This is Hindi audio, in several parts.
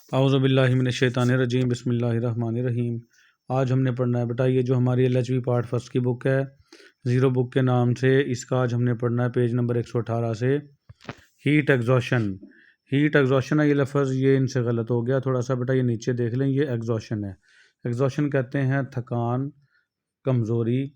औज़ु बिल्लाहि मिनश्शैतानिर्रजीम बिस्मिल्लाहिर्रहमानिर्रहीम। आज हमने पढ़ना है बेटा, ये जो हमारी LHV पार्ट फर्स्ट की बुक है, ज़ीरो बुक के नाम से, इसका आज हमने पढ़ना है पेज नंबर 118 से। Heat exhaustion. हीट एग्जॉशन है ये लफ्ज़, ये इनसे गलत हो गया थोड़ा सा बेटा, ये नीचे देख लें, ये एग्जॉशन है। एग्जॉशन कहते हैं थकान, कमज़ोरी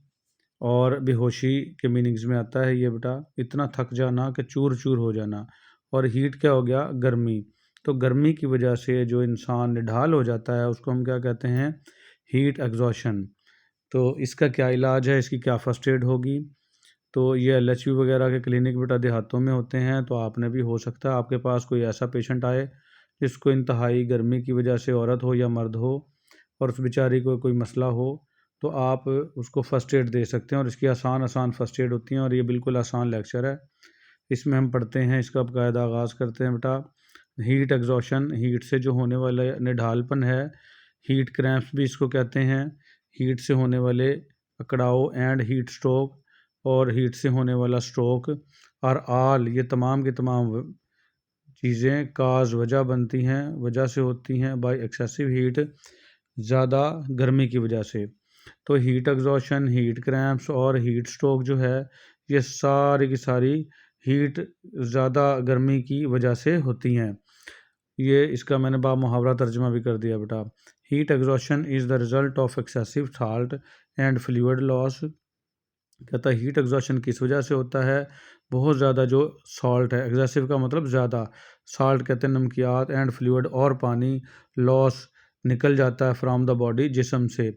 और बेहोशी के मीनिंग्स में आता है ये बेटा। इतना थक जाना कि चूर चूर हो जाना। और हीट क्या हो गया? गर्मी। तो गर्मी की वजह से जो इंसान निढाल हो जाता है उसको हम क्या कहते हैं? Heat exhaustion. तो इसका क्या इलाज है, इसकी क्या फर्स्ट एड होगी? तो ये LHV वगैरह के क्लिनिक बेटा देहातों में होते हैं, तो आपने भी हो सकता है आपके पास कोई ऐसा पेशेंट आए जिसको इंतहाई गर्मी की वजह से, औरत हो या मर्द हो, और उस बेचारी को कोई मसला हो, तो आप उसको फ़र्स्ट एड दे सकते हैं। और इसकी आसान आसान फ़र्स्ट एड होती हैं, और ये बिल्कुल आसान लेक्चर है। इसमें हम पढ़ते हैं, इसका बाकायदा आगाज़ करते हैं बेटा। हीट एग्जॉशन, हीट से जो होने वाला निढालपन है, हीट क्रैम्प्स भी इसको कहते हैं। हीट से होने वाले अकड़ाव एंड हीट स्ट्रोक, और हीट से होने वाला स्ट्रोक और आल, ये तमाम की तमाम चीज़ें काज वजह बनती हैं, वजह से होती हैं बाय एक्सेसिव हीट, ज़्यादा गर्मी की वजह से। तो हीट एग्जॉशन, हीट क्रैम्प्स और हीट स्ट्रोक जो है, ये सारी की सारी हीट ज़्यादा गर्मी की वजह से होती हैं। ये इसका मैंने मुहावरा तर्जुमा भी कर दिया बेटा। Heat exhaustion is the result of excessive salt and fluid loss. कहता है हीट एग्जॉशन किस वजह से होता है? बहुत ज़्यादा जो सॉल्ट है, एग्जेसिव का मतलब ज़्यादा, साल्ट कहते हैं नमकियात, एंड फ्लूइड और पानी, लॉस निकल जाता है फ्रॉम द बॉडी, जिस्म से।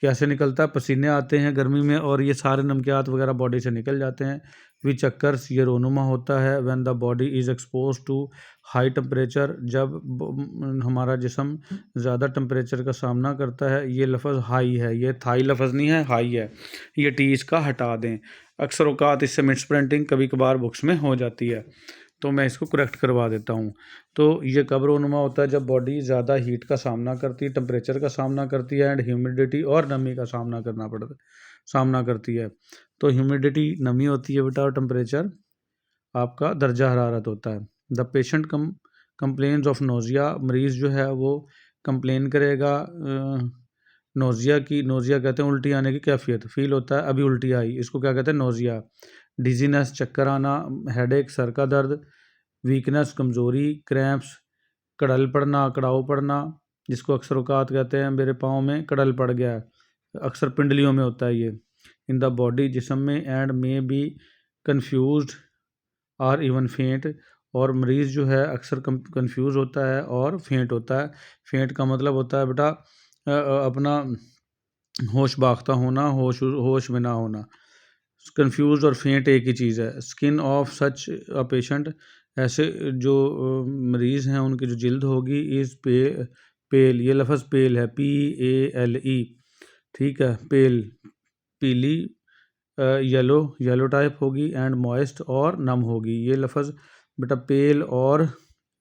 कैसे निकलता है? पसीने आते हैं गर्मी में और ये सारे नमकियात वगैरह बॉडी से निकल जाते हैं। विच अक्कर्स, ये रोनुमा होता है when the body is expose to high temperature, जब हमारा जिस्म ज़्यादा टेम्परेचर का सामना करता है। ये लफ्ज़ हाई है, ये थाई लफ्ज़ नहीं है, हाई है। ये टी इसका हटा दें। अक्सर औकात इससे मिस प्रिंटिंग कभी कभार बुक्स में हो जाती है, तो मैं इसको करेक्ट करवा देता हूँ। तो ये कब रोनुमा होता है? जब बॉडी ज़्यादा हीट का सामना करती है, टेम्परेचर का सामना करती है, एंड ह्यूमिडिटी और नमी का सामना करती है। तो ह्यूमिडिटी नमी होती है बेटा, और टेम्परेचर आपका दर्जा हरारत होता है। The patient complains of nausea, मरीज़ जो है वो कंप्लेन करेगा नोज़िया कहते हैं उल्टी आने की कैफियत, फील होता है अभी उल्टी आई, इसको क्या कहते हैं? नोज़िया। डिजीनेस, चक्कर आना, हेडेक, सर का दर्द, वीकनेस, कमज़ोरी, क्रैम्प्स, कड़ल पड़ना, अकड़ाव पड़ना, जिसको अक्सर औकात कहते हैं मेरे पाँव में कड़ल पड़ गया है, अक्सर पिंडलियों में होता है ये। इन द बॉडी, जिस्म में, एंड मे बी कन्फ्यूज्ड और इवन फेंट, और मरीज़ जो है अक्सर कन्फ्यूज़ होता है और फेंट होता है। फेंट का मतलब होता है बेटा अपना होश बाख्ता होना, होश में ना होना। कंफ्यूज और फेंट एक ही चीज़ है। Skin of such a patient, ऐसे जो मरीज़ हैं उनकी जो जिल्द होगी, इज़ पेल, ये लफ्ज़ पेल है, PALE, ठीक है, पेल, पीली, येलो टाइप होगी, एंड मॉइस्ट और नम होगी। ये लफ्ज़ बेटा पेल और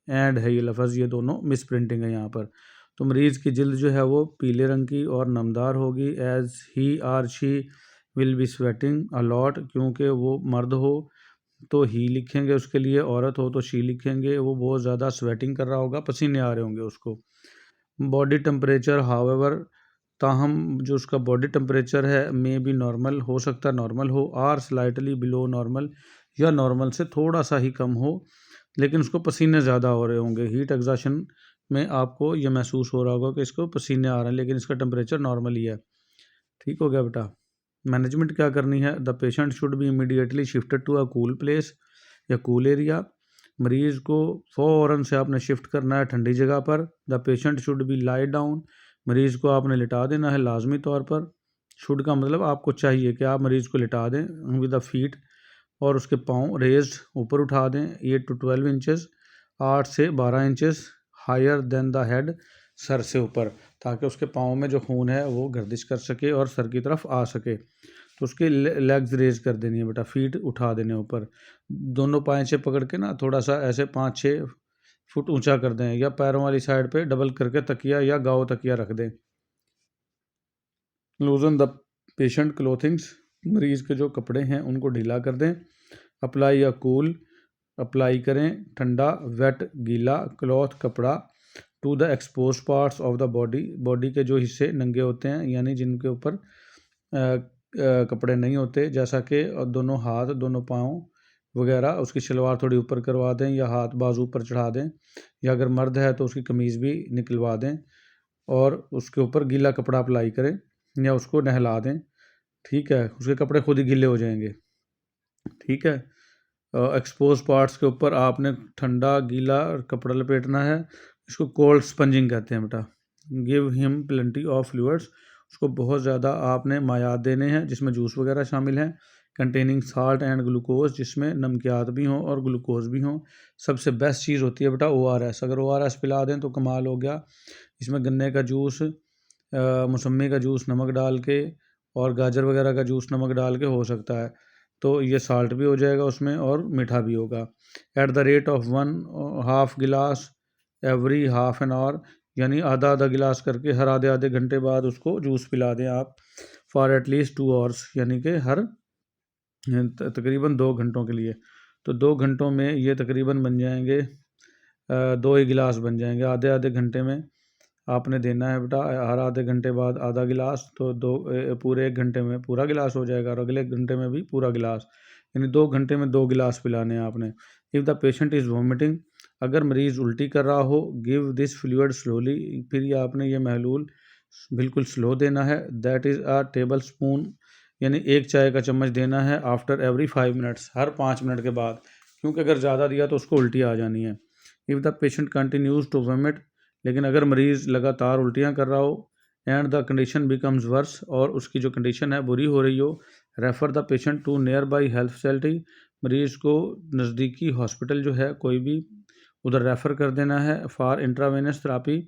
एंड है, ये लफ्ज़, ये दोनों मिस प्रिंटिंग है यहाँ पर। तो मरीज़ की जिल्द जो है वो पीले रंग की और नमदार होगी। As he or she will be sweating a lot, क्योंकि वो मर्द हो तो ही लिखेंगे उसके लिए, औरत हो तो शी लिखेंगे, वो बहुत ज़्यादा स्वेटिंग कर रहा होगा, पसीने आ रहे होंगे उसको। बॉडी टेम्परेचर हाउएवर, ताहम जो उसका बॉडी टेम्परेचर है, मे बी नॉर्मल, हो सकता है नॉर्मल हो, आर स्लाइटली बिलो नॉर्मल, या नॉर्मल से थोड़ा सा ही कम हो, लेकिन उसको पसीने ज़्यादा हो रहे होंगे। हीट एग्जॉशन में आपको ये महसूस हो रहा होगा कि इसको पसीने आ रहे हैं, लेकिन इसका टेम्परेचर नॉर्मल ही है। ठीक हो गया बेटा। मैनेजमेंट क्या करनी है? The patient should be immediately shifted to a cool place या कूल एरिया, मरीज़ को फ़ौरन से आपने शिफ्ट करना है ठंडी जगह पर। The patient should B lie down, मरीज़ को आपने लिटा देना है लाजमी तौर पर। शुड का मतलब आपको चाहिए कि आप मरीज़ को लिटा दें विद द फीट, और उसके पाँव रेज्ड, ऊपर उठा दें, 8 to 12 इंचेस, 8 से 12 inches higher than the head, सर से ऊपर, ताकि उसके पाँव में जो खून है वो गर्दिश कर सके और सर की तरफ आ सके। तो उसके लेग्स रेज कर देनी है बेटा, फीट उठा देने ऊपर, दोनों पाँव से पकड़ के ना थोड़ा सा ऐसे 5-6 फुट ऊंचा कर दें, या पैरों वाली साइड पे डबल करके तकिया या गाव तकिया रख दें। लूजन द पेशेंट क्लोथिंग्स, मरीज़ के जो कपड़े हैं उनको ढीला कर दें। अप्लाई या कूल, अप्लाई करें ठंडा, वेट गीला, क्लॉथ कपड़ा, to the expose parts of the body, body के जो हिस्से नंगे होते हैं यानी जिनके ऊपर कपड़े नहीं होते, जैसा कि दोनों हाथ, दोनों पाँव वगैरह, उसकी शलवार थोड़ी ऊपर करवा दें या हाथ बाजू ऊपर चढ़ा दें, या अगर मर्द है तो उसकी कमीज़ भी निकलवा दें और उसके ऊपर गीला कपड़ा अप्लाई करें या उसको नहला दें। ठीक है, उसके कपड़े खुद ही गीले हो जाएंगे। ठीक है, एक्सपोज पार्ट्स के ऊपर आपने ठंडा गीला कपड़ा लपेटना है, इसको कोल्ड स्पंजिंग कहते हैं बेटा। Give him plenty of fluids, उसको बहुत ज़्यादा आपने मायात देने हैं जिसमें जूस वगैरह शामिल हैं, कंटेनिंग साल्ट एंड ग्लूकोज, जिसमें नमकियात भी हों और ग्लूकोज भी हों। सबसे बेस्ट चीज़ होती है बेटा ORS, अगर ORS पिला दें तो कमाल हो गया। इसमें गन्ने का जूस, मौसम्मी का जूस नमक डाल के और गाजर वगैरह का जूस नमक डाल के हो सकता है, तो ये साल्ट भी हो जाएगा उसमें और मीठा भी होगा। एट द रेट ऑफ 1/2 गिलास एवरी हाफ एन आवर, यानी आधा आधा गिलास करके हर आधे आधे घंटे बाद उसको जूस पिला दें आप, फॉर एटलीस्ट 2 आवर्स, यानी कि हर तकरीबन 2 घंटों के लिए। तो 2 घंटों में ये तकरीबन बन जाएंगे 2 ही गिलास बन जाएंगे। आधे आधे घंटे में आपने देना है बेटा, हर आधे घंटे बाद आधा गिलास, तो पूरे 1 घंटे में पूरा गिलास हो जाएगा और अगले घंटे में भी पूरा गिलास, यानी 2 घंटे में 2 गिलास पिलाने हैं आपने। If the patient is vomiting, अगर मरीज़ उल्टी कर रहा हो, गिव दिस फ्लूइड स्लोली, फिर ये आपने ये महलूल बिल्कुल स्लो देना है। That is a table spoon, यानी 1 चाय का चम्मच देना है आफ्टर एवरी 5 मिनट्स, हर 5 मिनट के बाद, क्योंकि अगर ज़्यादा दिया तो उसको उल्टी आ जानी है। If the patient continues to vomit, लेकिन अगर मरीज़ लगातार उल्टियाँ कर रहा हो and the condition becomes worse, और उसकी जो कंडीशन है बुरी हो रही हो, refer the patient to nearby health facility, मरीज़ को नज़दीकी हॉस्पिटल जो है कोई भी उधर रेफ़र कर देना है फॉर इंट्रावेनस थेरापी,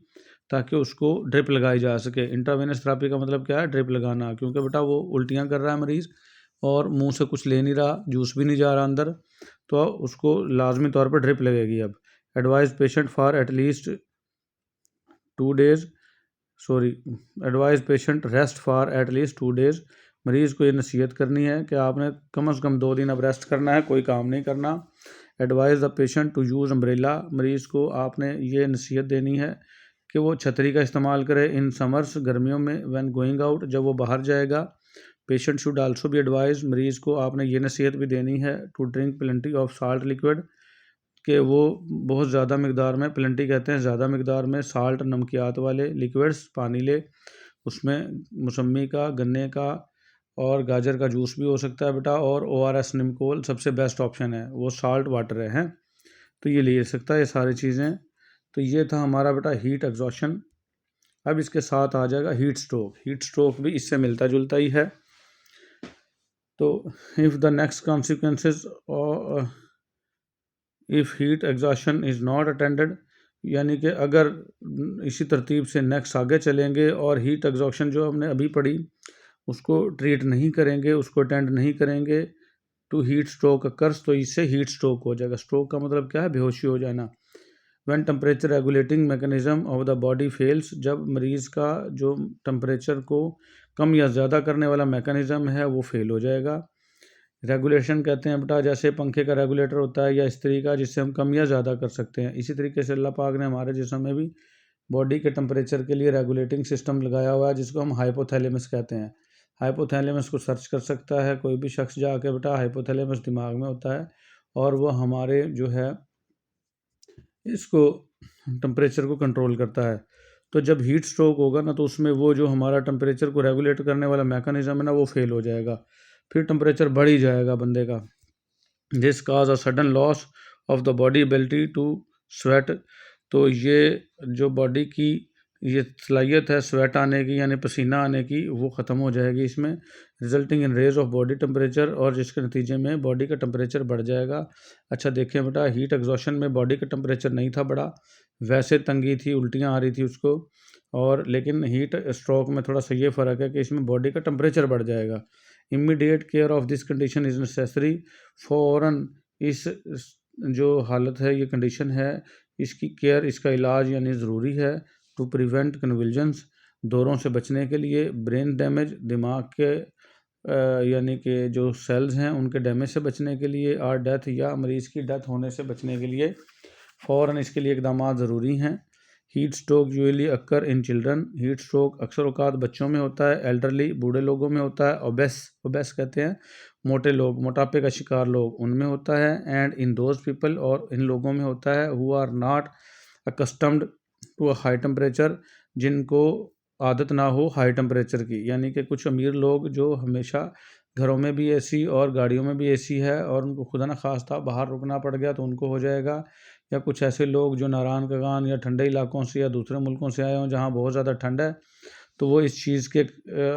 ताकि उसको ड्रिप लगाई जा सके। इंट्रावेनस थेरापी का मतलब क्या है? ड्रिप लगाना, क्योंकि बेटा वो उल्टियाँ कर रहा है मरीज़ और मुंह से कुछ ले नहीं रहा, जूस भी नहीं जा रहा अंदर, तो उसको लाजमी तौर पर ड्रिप लगेगी। अब advise patient for at least 2 days, advise patient rest for at least 2 days, मरीज़ को ये नसीहत करनी है कि आपने कम से कम 2 दिन अब रेस्ट करना है, कोई काम नहीं करना। Advise the patient to use umbrella, मरीज़ को आपने ये नसीहत देनी है कि वो छतरी का इस्तेमाल करे इन समर्स, गर्मियों में, व्हेन गोइंग आउट, जब वो बाहर जाएगा। Patient should also be advise, मरीज़ को आपने ये नसीहत भी देनी है to drink plenty of salt liquid, कि वो बहुत ज़्यादा मकदार में, प्लेंटी कहते हैं ज़्यादा मकदार में, साल्ट नमकियात वाले लिक्विड्स पानी ले, उसमें मौसम्मी का, गन्ने का और गाजर का जूस भी हो सकता है बेटा, और ORS निमकोल सबसे बेस्ट ऑप्शन है, वो साल्ट वाटर है तो ये ले सकता है ये सारी चीज़ें। तो ये था हमारा बेटा हीट एग्जॉशन। अब इसके साथ आ जाएगा हीट स्ट्रोक। हीट स्ट्रोक भी इससे मिलता जुलता ही है। तो if the next consequences if heat exhaustion is not attended, यानी कि अगर इसी तरतीब से नेक्स्ट आगे चलेंगे और हीट एग्जॉशन जो हमने अभी पढ़ी उसको ट्रीट नहीं करेंगे, उसको अटेंड नहीं करेंगे, टू हीट स्ट्रोक अकर्स, तो इससे हीट स्ट्रोक हो जाएगा। स्ट्रोक का मतलब क्या है? बेहोशी हो जाना। When temperature regulating mechanism of the body fails, जब मरीज़ का जो टेम्परेचर को कम या ज़्यादा करने वाला मैकेनिज्म है वो फेल हो जाएगा। रेगुलेशन कहते हैं बेटा, जैसे पंखे का रेगुलेटर होता है या इस्त्री का, जिससे हम कम या ज़्यादा कर सकते हैं, इसी तरीके से अल्लाह पाक ने हमारे जिस्म में भी बॉडी के टेम्परेचर के लिए रेगुलेटिंग सिस्टम लगाया हुआ है, जिसको हम हाइपोथैलेमस कहते हैं। हाइपोथैलेमस को सर्च कर सकता है कोई भी शख्स जाके बेटा, हाइपोथैलेमस दिमाग में होता है और वो हमारे जो है इसको टेम्परेचर को कंट्रोल करता है। तो जब हीट स्ट्रोक होगा ना, तो उसमें वो जो हमारा टेम्परेचर को रेगुलेट करने वाला मैकेनिज्म है ना, वो फेल हो जाएगा, फिर टेम्परेचर बढ़ ही जाएगा बंदे का। This cause a sudden loss of the body ability to sweat, तो ये जो बॉडी की ये सलाहियत है स्वेट आने की, यानी पसीना आने की, वो ख़त्म हो जाएगी इसमें, resulting in rise of body temperature, और जिसके नतीजे में बॉडी का टेम्परेचर बढ़ जाएगा। अच्छा देखें बेटा, हीट एग्जॉशन में बॉडी का टेम्परेचर नहीं था बढ़ा, वैसे तंगी थी, उल्टियाँ आ रही थी उसको, और लेकिन हीट स्ट्रोक में थोड़ा सा ये फ़र्क है कि इसमें बॉडी का टेम्परेचर बढ़ जाएगा। Immediate care of this condition is necessary, फ़ौरन इस जो हालत है, ये कंडीशन है, इसकी केयर, इसका इलाज यानी ज़रूरी है। टू प्रिवेंट कन्वल्जन्स, दौरों से बचने के लिए, ब्रेन डैमेज, दिमाग के यानी कि जो सेल्स हैं उनके डैमेज से बचने के लिए, और डेथ या मरीज़ की डेथ होने से बचने के लिए फ़ौरन इसके लिए इकदाम ज़रूरी हैं। Heat stroke usually occur in children, heat stroke अक्सर औकात बच्चों में होता है। एल्डरली, बूढ़े लोगों में होता है। ओबेस कहते हैं मोटे लोग, मोटापे का शिकार लोग, उनमें होता है। एंड इन दोज पीपल, और इन लोगों में होता है who are not accustomed to a high temperature, जिनको आदत ना हो हाई टेम्परेचर की। यानी कि कुछ अमीर लोग जो हमेशा घरों में भी एसी और गाड़ियों में भी एसी है और उनको खुदा न खास्ता बाहर रुकना पड़ गया तो उनको हो जाएगा। या कुछ ऐसे लोग जो नारायण कगान या ठंडे इलाकों से या दूसरे मुल्कों से आए हों जहाँ बहुत ज़्यादा ठंड है, तो वो इस चीज़ के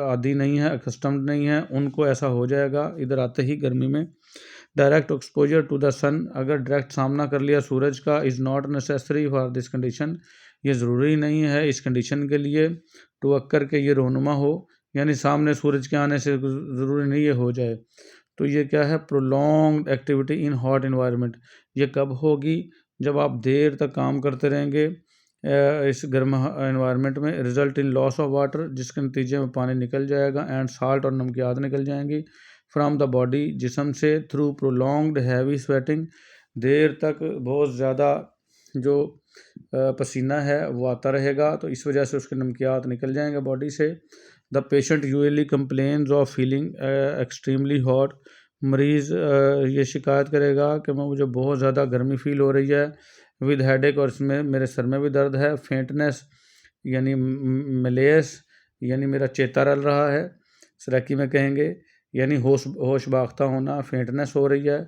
आदी नहीं है, अकस्टम्ड नहीं है, उनको ऐसा हो जाएगा इधर आते ही गर्मी में। डायरेक्ट एक्सपोजर टू द सन, अगर डायरेक्ट सामना कर लिया सूरज का, is not necessary for this condition, ये ज़रूरी नहीं है इस कंडीशन के लिए टू अक्कर के ये रोनुमा हो, यानी सामने सूरज के आने से ज़रूरी नहीं ये हो जाए। तो ये क्या है, prolonged activity in hot environment, ये कब होगी, जब आप देर तक काम करते रहेंगे इस गर्म इन्वायरमेंट में। Result in loss of water, जिसके नतीजे में पानी निकल जाएगा, एंड साल्ट और नमकियात निकल जाएंगी फ्राम द बॉडी, जिस्म से, थ्रू प्रोलॉन्ग्ड हैवी स्वेटिंग, देर तक बहुत ज़्यादा जो पसीना है वो आता रहेगा, तो इस वजह से उसके नमकियात निकल जाएंगे बॉडी से। The patient usually complains of feeling extremely hot, मरीज़ ये शिकायत करेगा कि मुझे बहुत ज़्यादा गर्मी फील हो रही है, विद हेडेक, और इसमें मेरे सर में भी दर्द है, फेंटनेस यानी मलेस, यानी मेरा चेता रल रहा है, सराकी में कहेंगे, यानी होश बाख्ता होना, फेंटनेस हो रही है,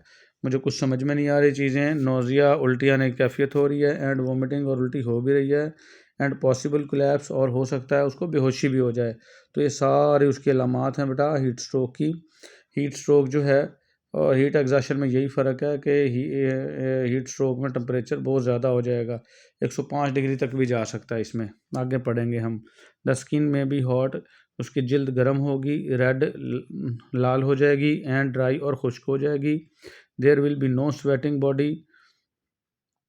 मुझे कुछ समझ में नहीं आ रही चीज़ें, नोज़िया उल्टी आने की कैफियत हो रही है, एंड वोमिटिंग, और उल्टी हो भी रही है, एंड पॉसिबल कोलैप्स, और हो सकता है उसको बेहोशी भी हो जाए। तो ये सारे उसकी अलामात हैं बेटा हीट स्ट्रोक की। हीट स्ट्रोक जो है और हीट एग्जॉशन में यही फ़र्क है कि हीट स्ट्रोक में टेम्परेचर बहुत ज़्यादा हो जाएगा, 105 डिग्री तक भी जा सकता है, इसमें आगे पढ़ेंगे हम। द स्किन में बी हॉट, उसकी जल्द गर्म होगी, रेड लाल हो जाएगी, एंड ड्राई और खुश्क हो जाएगी। There will be no sweating body,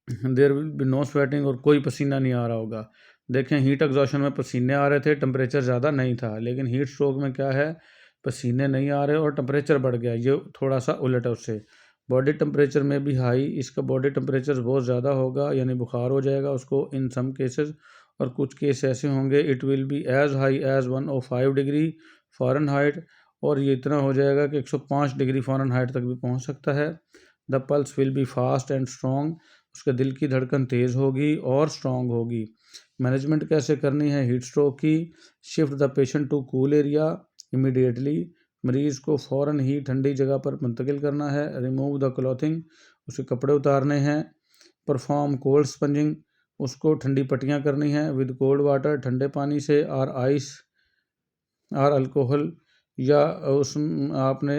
there will be no sweating, और कोई पसीना नहीं आ रहा होगा। देखें हीट एग्जॉशन में पसीने आ रहे थे, टेम्परेचर ज़्यादा नहीं था, लेकिन हीट स्ट्रोक में क्या है, पसीने नहीं आ रहे और टेम्परेचर बढ़ गया, ये थोड़ा सा उलट है उससे। बॉडी टेम्परेचर में भी हाई, इसका बॉडी टेम्परेचर बहुत ज़्यादा होगा, यानी बुखार हो जाएगा उसको इन सम केसेस, और कुछ केस ऐसे होंगे it will be as high as 105 degree Fahrenheit, और ये इतना हो जाएगा कि 105 डिग्री फ़ारेनहाइट तक भी पहुंच सकता है। The pulse will be fast and strong, उसके दिल की धड़कन तेज़ होगी और स्ट्रॉन्ग होगी। मैनेजमेंट कैसे करनी है हीट स्ट्रोक की, shift the patient to cool area immediately, मरीज़ को फ़ौरन ही ठंडी जगह पर मुंतकिल करना है। रिमूव द क्लॉथिंग, उसके कपड़े उतारने हैं। परफॉर्म कोल्ड स्पंजिंग, उसको ठंडी पट्टियाँ करनी है विद कोल्ड वाटर, ठंडे पानी से, और आइस और अल्कोहल, या उस आपने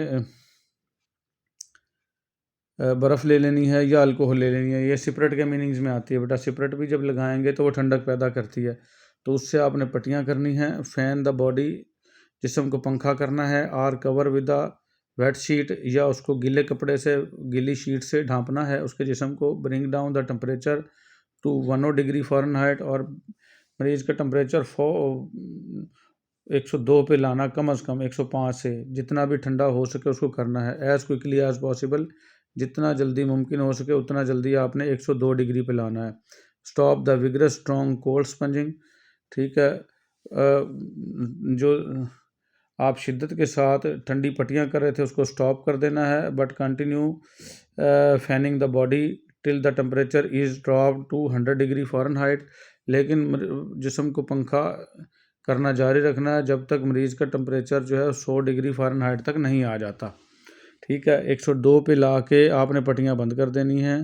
बर्फ़ ले लेनी है या अल्कोहल ले लेनी है। ये सिपरेट के मीनिंग्स में आती है बेटा, सिपरेट भी जब लगाएंगे तो वो ठंडक पैदा करती है, तो उससे आपने पट्टियाँ करनी हैं। फैन द बॉडी, जिस्म को पंखा करना है, or cover with the wet sheet, या उसको गीले कपड़े से, गीली शीट से ढांपना है उसके जिस्म को। Bring down the temperature to 1 degree Fahrenheit, और मरीज़ का टेम्परेचर 102 पे लाना, कम अज़ कम 105 से, जितना भी ठंडा हो सके उसको करना है। एज़ क्विकली एज़ पॉसिबल, जितना जल्दी मुमकिन हो सके उतना जल्दी आपने 102 डिग्री पे लाना है। Stop the vigorous strong cold spongin, ठीक है, जो आप शिद्दत के साथ ठंडी पट्टियाँ कर रहे थे उसको स्टॉप कर देना है, but continue fanning the body till the temperature is drop to 100 degree Fahrenheit, लेकिन जिस्म को पंखा करना जारी रखना है जब तक मरीज़ का टेम्परेचर जो है 100 डिग्री फ़ारेनहाइट तक नहीं आ जाता। ठीक है, 102 पे ला के आपने पट्टियाँ बंद कर देनी हैं,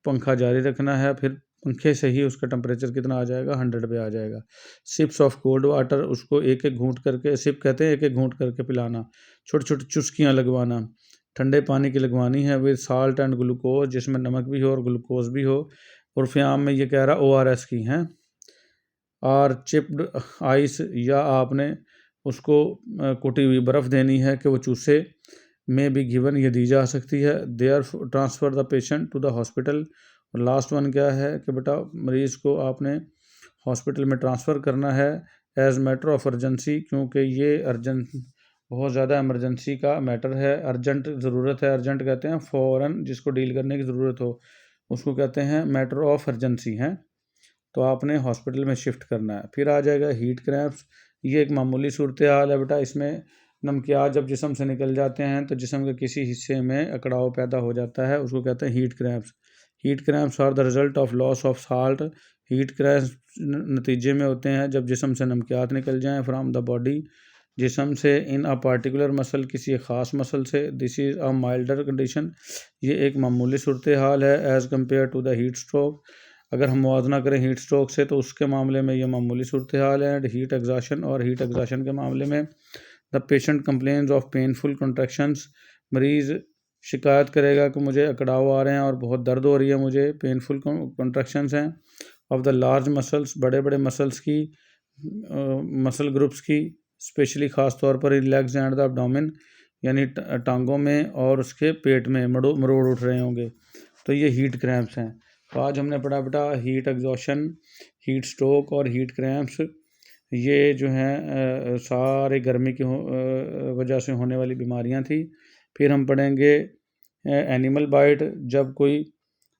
पंखा जारी रखना है, फिर पंखे से ही उसका टेम्परेचर कितना आ जाएगा, 100 पे आ जाएगा। सिप्स ऑफ कोल्ड वाटर, उसको एक एक घूंट करके, सिप कहते हैं एक एक घूंट करके पिलाना, छोटी छोटी चुस्कियाँ लगवाना, ठंडे पानी की लगवानी है विद साल्ट एंड ग्लूकोज, जिसमें नमक भी हो और ग्लूकोज भी हो। उर्फ़ आम में ये कह रहा ORS की हैं। और चिप्ड आइस, या आपने उसको कुटी हुई बर्फ़ देनी है कि वो चूसे, में भी गिवन, ये दी जा सकती है। There transfer the patient to the hospital, और लास्ट वन क्या है कि बेटा मरीज़ को आपने हॉस्पिटल में ट्रांसफ़र करना है एज़ मैटर ऑफ अर्जेंसी, क्योंकि ये अर्जेंट बहुत ज़्यादा इमरजेंसी का मैटर है, अर्जेंट ज़रूरत है। अर्जेंट कहते हैं फ़ौरन जिसको डील करने की ज़रूरत हो, उसको कहते हैं मैटर ऑफ अर्जेंसी हैं। तो आपने हॉस्पिटल में शिफ्ट करना है। फिर आ जाएगा हीट क्रैम्प्स, ये एक मामूली सूरत हाल है बेटा। इसमें नमकियात जब जिस्म से निकल जाते हैं तो जिस्म के किसी हिस्से में अकड़ाव पैदा हो जाता है, उसको कहते हैं heat cramps. Heat cramps are the result of loss of salt. Heat cramps नतीजे में होते हैं जब जिस्म से नमकियात निकल जाएं फ्राम द बॉडी, जिस्म से, इन अ पार्टिकुलर मसल, किसी ख़ास मसल से। This is a milder condition, ये एक मामूली सूरत हाल है as compare to the heat stroke. अगर हम मुआवजना करें हीट स्ट्रोक से तो उसके मामले में ये मामूली सूरत हाल है। एंड हीट एग्जॉशन, और हीट एग्जॉशन के मामले में the patient complains of painful contractions, मरीज़ शिकायत करेगा कि मुझे अकड़ाव आ रहे हैं और बहुत दर्द हो रही है, मुझे पेनफुल कंट्रैक्शंस हैं। ऑफ द लार्ज मसल्स, बड़े बड़े मसल्स की, मसल ग्रुप्स की, स्पेशली ख़ास तौर पर इन लेग्स एंड द एब्डोमेन, यानी टांगों में और उसके पेट में मरोड़ उठ रहे होंगे, तो ये हीट क्रैम्प्स हैं। तो आज हमने पढ़ा बेटा हीट एग्जॉशन, हीट स्ट्रोक और हीट क्रैम्प्स, ये जो हैं सारे गर्मी की वजह से होने वाली बीमारियां थी। फिर हम पढ़ेंगे एनिमल बाइट, जब कोई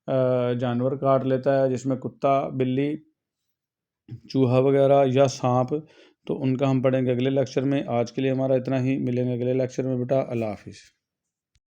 जानवर काट लेता है, जिसमें कुत्ता, बिल्ली, चूहा वगैरह या सांप, तो उनका हम पढ़ेंगे अगले लेक्चर में। आज के लिए हमारा इतना ही, मिलेंगे अगले लेक्चर में बेटा। अल्लाह हाफिज़।